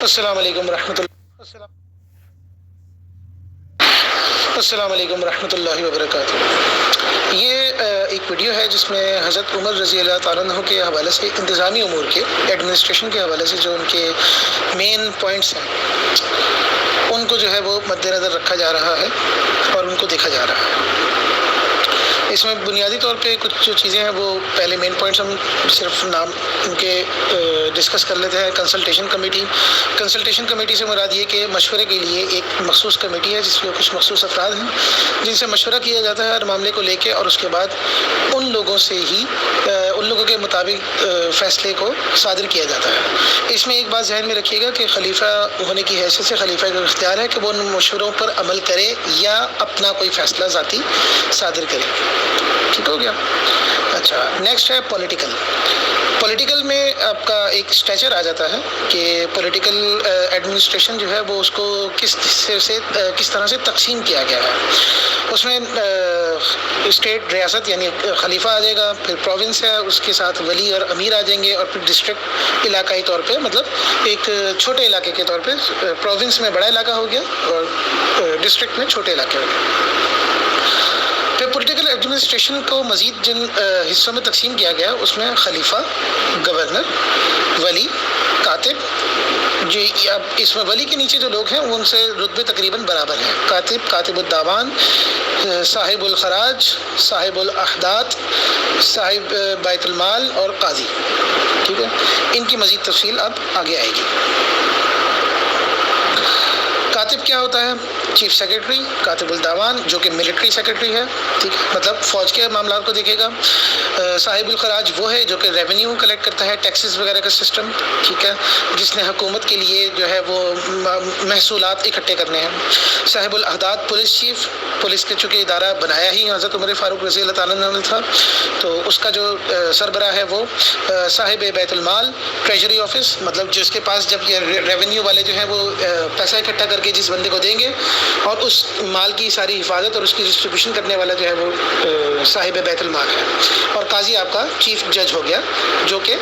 السلام علیکم ورحمۃ اللہ السلام علیکم ورحمۃ اللہ وبرکاتہ۔ یہ ایک ویڈیو ہے جس میں حضرت عمر رضی اللہ تعالیٰ عنہ کے حوالے سے انتظامی امور کے ایڈمنسٹریشن کے حوالے سے جو ان کے مین پوائنٹس ہیں ان کو جو ہے وہ مد نظر رکھا جا رہا ہے اور ان کو دیکھا جا رہا ہے۔ اس میں بنیادی طور پہ کچھ جو چیزیں ہیں وہ پہلے مین پوائنٹس ہم صرف نام ان کے ڈسکس کر لیتے ہیں۔ کنسلٹیشن کمیٹی سے مراد یہ کہ مشورے کے لیے ایک مخصوص کمیٹی ہے جس میں کچھ مخصوص افراد ہیں جن سے مشورہ کیا جاتا ہے ہر معاملے کو لے کے، اور اس کے بعد ان لوگوں کے مطابق فیصلے کو صادر کیا جاتا ہے۔ اس میں ایک بات ذہن میں رکھیے گا کہ خلیفہ ہونے کی حیثیت سے خلیفہ کا اختیار ہے کہ وہ ان مشوروں پر عمل کرے یا اپنا کوئی فیصلہ ذاتی صادر کرے۔ ٹھیک ہو گیا؟ اچھا، نیکسٹ ہے پولیٹیکل میں آپ کا ایک اسٹیچر آ جاتا ہے کہ پولیٹیکل ایڈمنسٹریشن جو ہے وہ اس کو کس طرح سے تقسیم کیا گیا ہے۔ اس میں اسٹیٹ ریاست یعنی خلیفہ آ جائے گا، پھر پروونس ہے، اس کے ساتھ ولی اور امیر آ جائیں گے، اور پھر ڈسٹرکٹ علاقائی طور پہ، مطلب ایک چھوٹے علاقے کے طور پہ پروونس میں بڑا علاقہ ہو گیا اور ڈسٹرکٹ میں چھوٹے علاقے ہو گئے۔ پھر پولیٹیکل ایڈمنسٹریشن کو مزید جن حصوں میں تقسیم کیا گیا اس میں خلیفہ، گورنر، ولی، کاتب۔ جو اب اس میں ولی کے نیچے جو لوگ ہیں ان سے رتبے تقریباً برابر ہیں۔ کاتب الدیوان، صاحب الخراج، صاحب الاحداث، صاحب بیت المال اور قاضی۔ ٹھیک ہے، ان کی مزید تفصیل اب آگے آئے گی۔ کاتب کیا ہوتا ہے؟ Chief secretary. کاتب الدیوان جو کہ ملٹری سیکرٹری ہے، ٹھیک ہے، مطلب فوج کے معاملات کو دیکھے گا۔ صاحب الخراج وہ ہے جو کہ ریونیو کلیکٹ کرتا ہے، ٹیکسز وغیرہ کا سسٹم، ٹھیک ہے، جس نے حکومت کے لیے جو ہے وہ محصولات اکٹھے کرنے ہیں۔ صاحب الاحداث پولیس چیف، پولیس کے چونکہ ادارہ بنایا ہی حضرت عمر فاروق رضی اللہ تعالیٰ عنہ نے تھا، تو اس کا جو سربراہ ہے وہ صاحب بیت المال، ٹریجری آفس، مطلب جس کے پاس جب یہ ریونیو والے جو ہیں وہ پیسہ اکٹھا کر کے جس بندے کو دیں گے، اور اس مال کی ساری حفاظت اور اس کی ڈسٹریبیوشن کرنے والا جو ہے وہ صاحب بیت المال ہے۔ اور قاضی آپ کا چیف جج ہو گیا جو کہ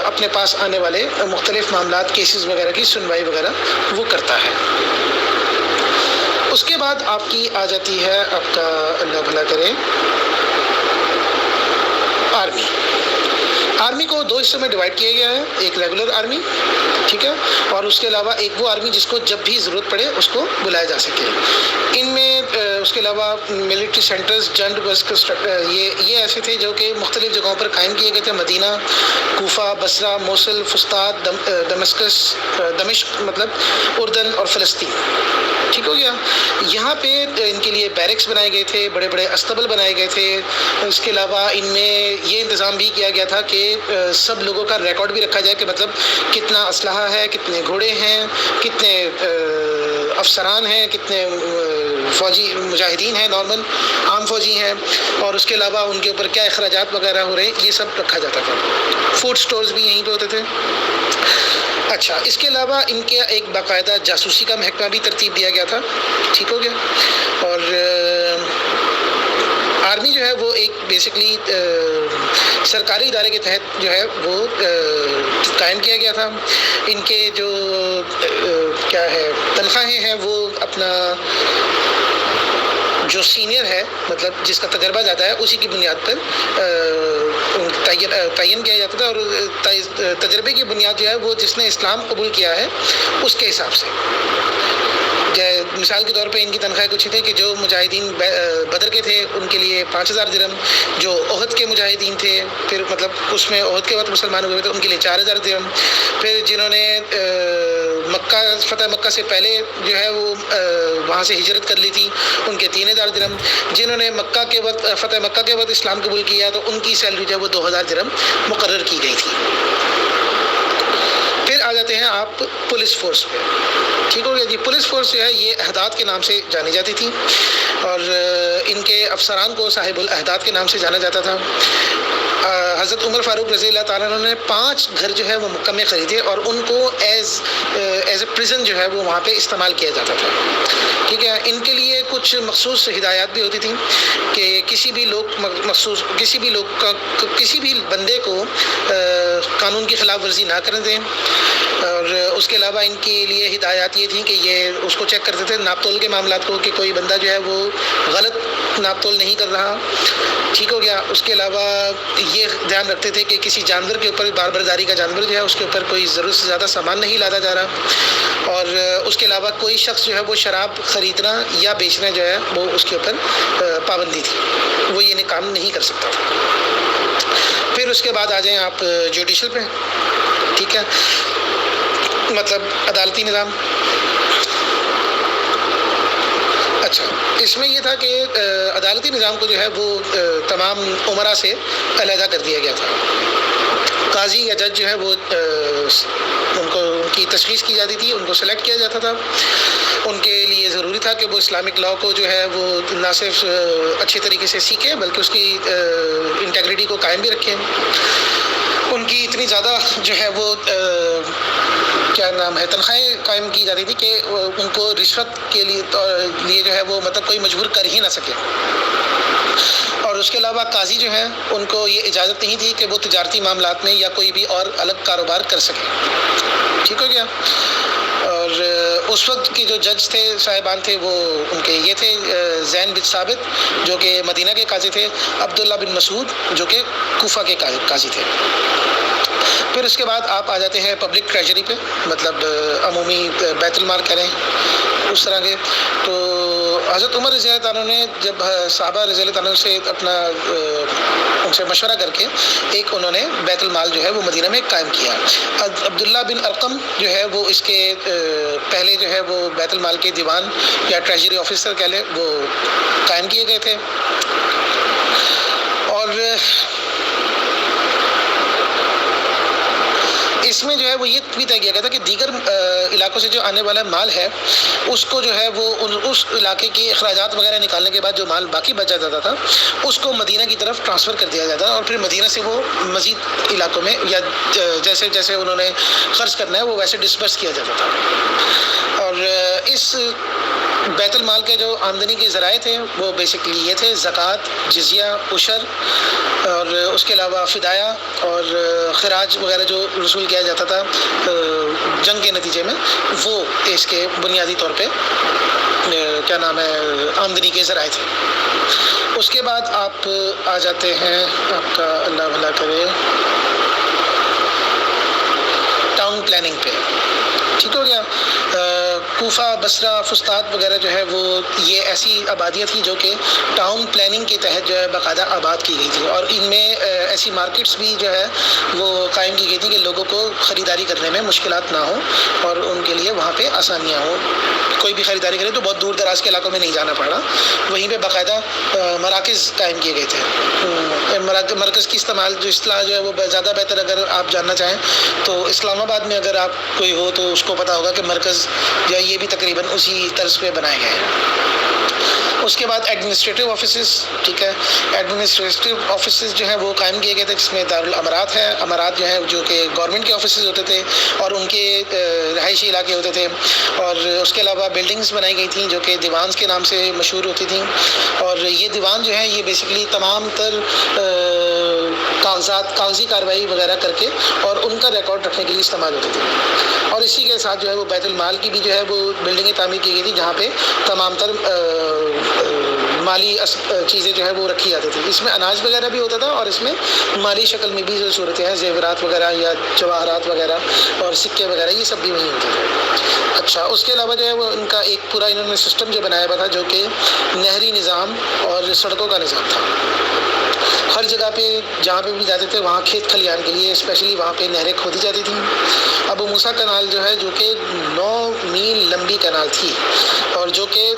اپنے پاس آنے والے مختلف معاملات، کیسز وغیرہ کی سنوائی وغیرہ وہ کرتا ہے۔ اس کے بعد آپ کی آ جاتی ہے آپ کا، اللہ بھلا کرے، آرمی کو دو حصوں میں ڈیوائڈ کیا گیا ہے۔ ایک ریگولر آرمی، ٹھیک ہے، اور اس کے علاوہ ایک وہ آرمی جس کو جب بھی ضرورت پڑے اس کو بلایا جا سکے۔ ان میں اس کے علاوہ ملٹری سینٹرز، یہ ایسے تھے جو کہ مختلف جگہوں پر قائم کیے گئے تھے: مدینہ، کوفہ، بصرہ، موصل، فسطاط، دمشق، مطلب اردن اور فلسطین۔ ٹھیک ہو گیا؟ یہاں پہ ان کے لیے بیرکس بنائے گئے تھے، بڑے بڑے استبل بنائے گئے تھے۔ اس کے علاوہ ان میں یہ انتظام بھی کیا گیا تھا کہ سب لوگوں کا ریکارڈ بھی رکھا جائے کہ مطلب کتنا اسلحہ ہے، کتنے گھوڑے ہیں، کتنے افسران ہیں، کتنے فوجی مجاہدین ہیں، نارمل عام فوجی ہیں، اور اس کے علاوہ ان کے اوپر کیا اخراجات وغیرہ ہو رہے ہیں، یہ سب رکھا جاتا تھا۔ فوڈ سٹورز بھی یہیں پہ ہوتے تھے۔ اچھا، اس کے علاوہ ان کے ایک باقاعدہ جاسوسی کا محکمہ بھی ترتیب دیا گیا تھا۔ ٹھیک ہو گیا؟ اور آرمی جو ہے وہ ایک بیسکلی سرکاری ادارے کے تحت جو ہے وہ قائم کیا گیا تھا۔ ان کے جو کیا ہے تنخواہیں ہیں وہ اپنا جو سینئر ہے، مطلب جس کا تجربہ زیادہ ہے، اسی کی بنیاد پر تعین کیا جاتا تھا، اور تجربے کی بنیاد جو ہے وہ جس نے اسلام قبول کیا ہے اس کے حساب سے۔ مثال کے طور پہ ان کی تنخواہ کچھ تھے کہ جو مجاہدین بدر کے تھے ان کے لیے 5000 درہم، جو احد کے مجاہدین تھے، پھر مطلب اس میں احد کے وقت مسلمان ہوئے تھے، ان کے لیے 4000 درہم، پھر جنہوں نے فتح مکہ سے پہلے جو ہے وہ وہاں سے ہجرت کر لی تھی ان کے 3000 درہم، جنہوں نے فتح مکہ کے وقت اسلام قبول کیا تو ان کی سیلری جو ہے وہ 2000 درہم مقرر کی گئی تھی۔ پھر آ جاتے ہیں آپ پولیس فورس پہ۔ ٹھیک ہو گیا جی؟ پولیس فورس جو ہے یہ احداث کے نام سے جانی جاتی تھی، اور ان کے افسران کو صاحب الاحداث کے نام سے جانا جاتا تھا۔ حضرت عمر فاروق رضی اللہ تعالیٰ عنہ نے 5 گھر جو ہے وہ مکہ میں خریدے، اور ان کو ایز ایز اے پریزن جو ہے وہ وہاں پہ استعمال کیا جاتا تھا. ٹھیک ہے. ان کے لیے کچھ مخصوص ہدایات بھی ہوتی تھیں کہ کسی بھی بندے کو قانون کی خلاف ورزی نہ کرنے دیں. اور اس کے علاوہ ان کے لیے ہدایات یہ تھیں کہ یہ اس کو چیک کرتے تھے ناپ تول کے معاملات کو کہ کوئی بندہ جو ہے وہ غلط ناپ تول نہیں کر رہا. ٹھیک ہو گیا. اس کے علاوہ یہ دھیان رکھتے تھے کہ کسی جانور کے اوپر باربرداری کا جانور جو ہے اس کے اوپر کوئی ضرورت سے زیادہ سامان نہیں لادا جا رہا. اور اس کے علاوہ کوئی شخص جو ہے وہ شراب خریدنا یا بیچنا جو ہے وہ اس کے اوپر پابندی تھی, وہ یہ کام نہیں کر سکتا تھا. پھر اس کے بعد آ جائیں آپ جوڈیشل پہ. ٹھیک ہے. مطلب عدالتی نظام. اچھا, اس میں یہ تھا کہ عدالتی نظام کو جو ہے وہ تمام عمرا سے علیحدہ کر دیا گیا تھا. قاضی یا جج جو ہے وہ ان کی تشخیص کی جاتی تھی, ان کو سلیکٹ کیا جاتا تھا. ان کے لیے ضروری تھا کہ وہ اسلامک لاء کو جو ہے وہ نہ صرف اچھے طریقے سے سیکھیں بلکہ اس کی انٹیگریٹی کو قائم بھی رکھیں. ان کی اتنی زیادہ جو ہے وہ کیا نام ہے تنخواہیں قائم کی جاتی تھی کہ ان کو رشوت کے لیے جو ہے وہ مطلب کوئی مجبور کر ہی نہ سکے. اور اس کے علاوہ قاضی جو ہیں ان کو یہ اجازت نہیں تھی کہ وہ تجارتی معاملات میں یا کوئی بھی اور الگ کاروبار کر سکیں. ٹھیک ہو گیا. اور اس وقت کے جو جج تھے صاحبان تھے وہ ان کے یہ تھے زین بن ثابت جو کہ مدینہ کے قاضی تھے, عبداللہ بن مسعود جو کہ کوفہ کے قاضی تھے. پھر اس کے بعد آپ آ جاتے ہیں پبلک ٹریجری پہ, مطلب عمومی بیت المال کریں اس طرح کے. تو حضرت عمر رضی اللہ عنہ نے جب صحابہ رضی اللہ عنہ سے ان سے مشورہ کر کے ایک انہوں نے بیت المال جو ہے وہ مدینہ میں قائم کیا. عبداللہ بن ارقم جو ہے وہ اس کے پہلے جو ہے وہ بیت المال کے دیوان یا ٹریجری آفیسر کہہ لیں وہ قائم کیے گئے تھے. اور اس میں جو ہے وہ یہ بھی طے کیا گیا تھا کہ دیگر علاقوں سے جو آنے والا مال ہے اس کو جو ہے وہ اس علاقے کے اخراجات وغیرہ نکالنے کے بعد جو مال باقی بچ جاتا تھا اس کو مدینہ کی طرف ٹرانسفر کر دیا جاتا اور پھر مدینہ سے وہ مزید علاقوں میں یا جیسے جیسے انہوں نے خرچ کرنا ہے وہ ویسے ڈسپرس کیا جاتا تھا. اور اس بیت المال کے جو آمدنی کے ذرائع تھے وہ بیسکلی یہ تھے زکوٰۃ, جزیہ, عشر اور اس کے علاوہ فدایہ اور خراج وغیرہ جو رسول کیا جاتا تھا جنگ کے نتیجے میں, وہ اس کے بنیادی طور پہ کیا نام ہے آمدنی کے ذرائع تھے. اس کے بعد آپ آ جاتے ہیں, آپ کا اللہ بھلا کرے, ٹاؤن پلاننگ پہ. ٹھیک ہو گیا. کوفہ, بصرہ, فسطاط وغیرہ جو ہے وہ یہ ایسی آبادیاں تھیں جو کہ ٹاؤن پلاننگ کے تحت جو ہے باقاعدہ آباد کی گئی تھی اور ان میں ایسی مارکیٹس بھی جو ہے وہ قائم کی گئی تھی کہ لوگوں کو خریداری کرنے میں مشکلات نہ ہوں اور ان کے لیے وہاں پہ آسانیاں ہوں. کوئی بھی خریداری کرے تو بہت دور دراز کے علاقوں میں نہیں جانا پڑا, وہیں پہ باقاعدہ مراکز قائم کیے گئے تھے. مرکز کی استعمال جو اصطلاح جو ہے وہ زیادہ بہتر اگر آپ جاننا چاہیں تو اسلام آباد میں اگر آپ کوئی ہو تو اس کو پتہ ہوگا کہ مرکز یا یہ بھی تقریباً اسی طرز پہ بنائے گئے ہیں. اس کے بعد ایڈمنسٹریٹو آفیسز. ٹھیک ہے. ایڈمنسٹریٹو آفیسز جو ہیں وہ قائم کیے گئے تھے جس میں دارالامارات ہے. امارات جو ہیں جو کہ گورنمنٹ کے آفیسز ہوتے تھے اور ان کے رہائشی علاقے ہوتے تھے. اور اس کے علاوہ بلڈنگز بنائی گئی تھیں جو کہ دیوانز کے نام سے مشہور ہوتی تھیں. اور یہ دیوان جو ہیں یہ بیسکلی تمام تر کاغذی کارروائی وغیرہ کر کے اور ان کا ریکارڈ رکھنے کے لیے استعمال ہوتے تھے. اور اسی کے ساتھ جو ہے وہ بیت المال کی بھی جو ہے وہ بلڈنگیں تعمیر کی گئی تھی جہاں پہ تمام تر مالی چیزیں جو ہے وہ رکھی جاتی تھی. اس میں اناج وغیرہ بھی ہوتا تھا اور اس میں مالی شکل میں بھی جو صورتیں ہیں زیورات وغیرہ یا جواہرات وغیرہ اور سکے وغیرہ یہ سب بھی وہیں ہوتے تھے. اچھا, اس کے علاوہ جو ہے وہ ان کا ایک پورا انہوں نے سسٹم جو بنایا ہوا تھا جو کہ نہری نظام اور سڑکوں کا نظام تھا. ہر جگہ پہ جہاں پہ بھی جاتے تھے وہاں کھیت کھلیان کے لیے اسپیشلی وہاں پہ نہریں کھودی جاتی تھیں. ابو موسیٰ کنال جو ہے جو کہ 9 میل لمبی کنال تھی اور جو کہ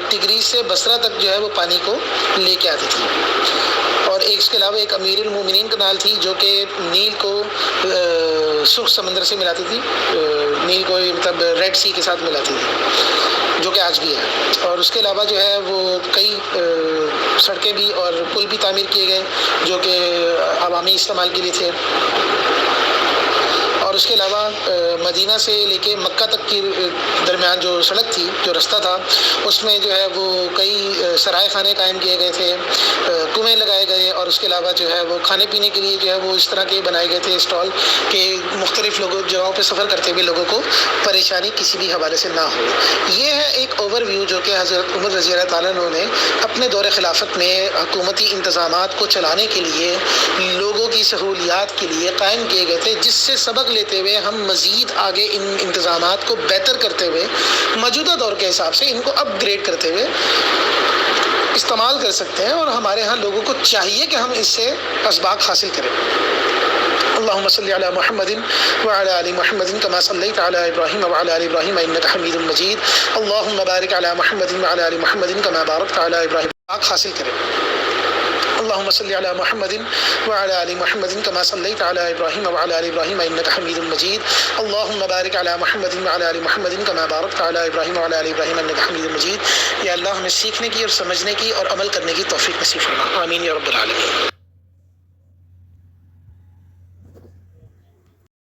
تگریز سے بصرہ تک جو ہے وہ پانی کو لے کے آتی تھی. اور اس کے علاوہ ایک امیر المومنین کنال تھی جو کہ نیل کو سرخ سمندر سے ملاتی تھی, نیل کو مطلب ریڈ سی کے ساتھ ملاتی تھی جو کہ آج بھی ہے. اور اس کے علاوہ جو ہے وہ کئی سڑکیں بھی اور پل بھی تعمیر کیے گئے جو کہ عوامی استعمال کے لیے تھے. اور اور اس کے علاوہ مدینہ سے لے کے مکہ تک کی درمیان جو سڑک تھی، جو رستہ تھا، اس میں جو ہے وہ کئی سرائے خانے قائم کیے گئے تھے، کنویں لگائے گئے، اور اس کے علاوہ جو ہے وہ کھانے پینے کے لیے جو ہے وہ اس طرح کے بنائے گئے تھے اسٹال کہ مختلف لوگوں جگہوں پہ سفر کرتے ہوئے لوگوں کو پریشانی کسی بھی حوالے سے نہ ہو۔ یہ ہے ایک اوور ویو جو کہ حضرت عمر رضی اللہ تعالیٰ عنہ نے اپنے دور خلافت میں حکومتی انتظامات کو چلانے کے لیے، لوگوں کی سہولیات کے لیے قائم کیے گئے تھے، جس سے سبق لیتے ہوئے ہم مزید آگے ان انتظامات کو بہتر کرتے ہوئے موجودہ دور کے حساب سے ان کو اپ گریڈ کرتے ہوئے استعمال کر سکتے ہیں، اور ہمارے ہاں لوگوں کو چاہیے کہ ہم اس سے اسباق حاصل کریں۔ اللهم صل على محمد وعلى آل محمد كما صليت على إبراهيم وعلى آل إبراهيم إنك حميد مجيد اللهم بارك على محمد وعلى آل محمد كما باركت على إبراهيم حاصل کریں۔ اللهم صل على محمد وعلى آل محمد كما صليت على إبراهيم وعلى آل إبراهيم إنك حميد مجيد اللهم بارك على محمد وعلى آل محمد كما باركت على إبراهيم وعلى آل إبراهيم إنك حميد مجيد۔ یا اللہ ہمیں سیکھنے کی اور سمجھنے کی اور عمل کرنے کی توفیق نصیب فرما، آمین یا رب العالمین۔